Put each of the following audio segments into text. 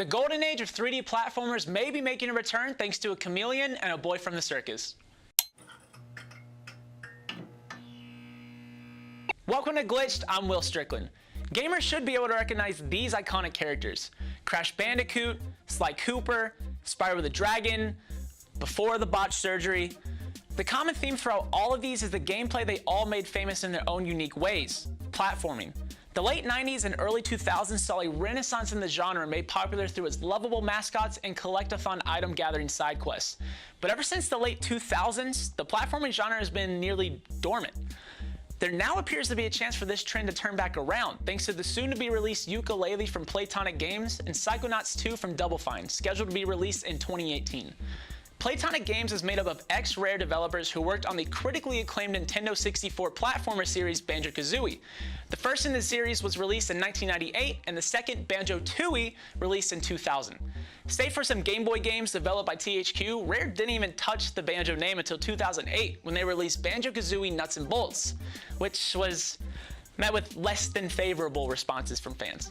The golden age of 3D platformers may be making a return thanks to a chameleon and a boy from the circus. Welcome to Glitched, I'm Will Strickland. Gamers should be able to recognize these iconic characters: Crash Bandicoot, Sly Cooper, Spyro the Dragon, Before the Botched Surgery. The common theme throughout all of these is the gameplay they all made famous in their own unique ways: platforming. The late 90s and early 2000s saw a renaissance in the genre made popular through its lovable mascots and collectathon item gathering side quests. But ever since the late 2000s, the platforming genre has been nearly dormant. There now appears to be a chance for this trend to turn back around, thanks to the soon-to-be released Yooka-Laylee from Playtonic Games and Psychonauts 2 from Double Fine, scheduled to be released in 2018. Playtonic Games is made up of ex-Rare developers who worked on the critically acclaimed Nintendo 64 platformer series Banjo-Kazooie. The first in the series was released in 1998, and the second, Banjo-Tooie, released in 2000. Save for some Game Boy games developed by THQ, Rare didn't even touch the Banjo name until 2008 when they released Banjo-Kazooie Nuts and Bolts, which was met with less than favorable responses from fans.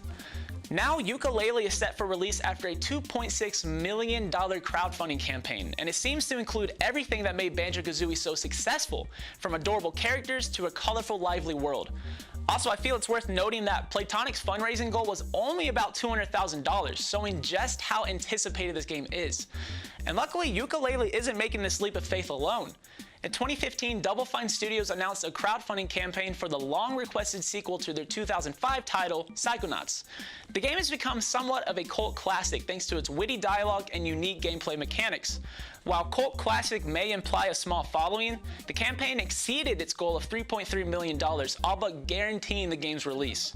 Now, Yooka-Laylee is set for release after a $2.6 million crowdfunding campaign, and it seems to include everything that made Banjo-Kazooie so successful, from adorable characters to a colorful, lively world. Also, I feel it's worth noting that Playtonic's fundraising goal was only about $200,000, showing just how anticipated this game is. And luckily, Yooka-Laylee isn't making this leap of faith alone. In 2015, Double Fine Studios announced a crowdfunding campaign for the long-requested sequel to their 2005 title, Psychonauts. The game has become somewhat of a cult classic thanks to its witty dialogue and unique gameplay mechanics. While cult classic may imply a small following, the campaign exceeded its goal of $3.3 million, all but guaranteeing the game's release.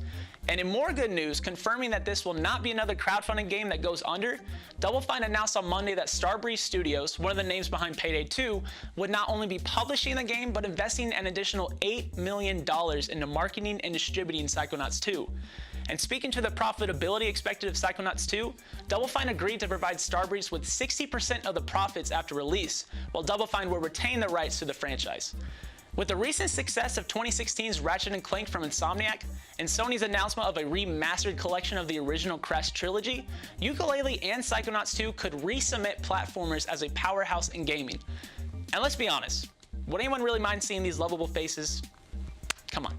And in more good news, confirming that this will not be another crowdfunding game that goes under, Double Fine announced on Monday that Starbreeze Studios, one of the names behind Payday 2, would not only be publishing the game, but investing an additional $8 million into marketing and distributing Psychonauts 2. And speaking to the profitability expected of Psychonauts 2, Double Fine agreed to provide Starbreeze with 60% of the profits after release, while Double Fine will retain the rights to the franchise. With the recent success of 2016's Ratchet & Clank from Insomniac, and Sony's announcement of a remastered collection of the original Crash trilogy, Yooka-Laylee and Psychonauts 2 could resubmit platformers as a powerhouse in gaming. And let's be honest, would anyone really mind seeing these lovable faces? Come on.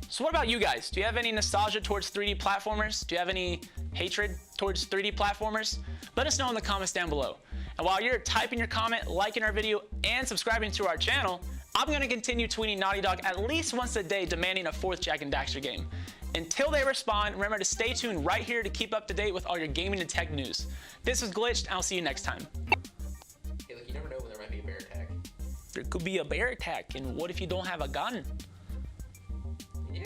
So what about you guys? Do you have any nostalgia towards 3D platformers? Do you have any hatred towards 3D platformers? Let us know in the comments down below. And while you're typing your comment, liking our video, and subscribing to our channel, I'm going to continue tweeting Naughty Dog at least once a day demanding a fourth Jak and Daxter game. Until they respond, remember to stay tuned right here to keep up to date with all your gaming and tech news. This was Glitched, and I'll see you next time. Hey, look, you never know when there might be a bear attack. There could be a bear attack, and what if you don't have a gun? Yeah.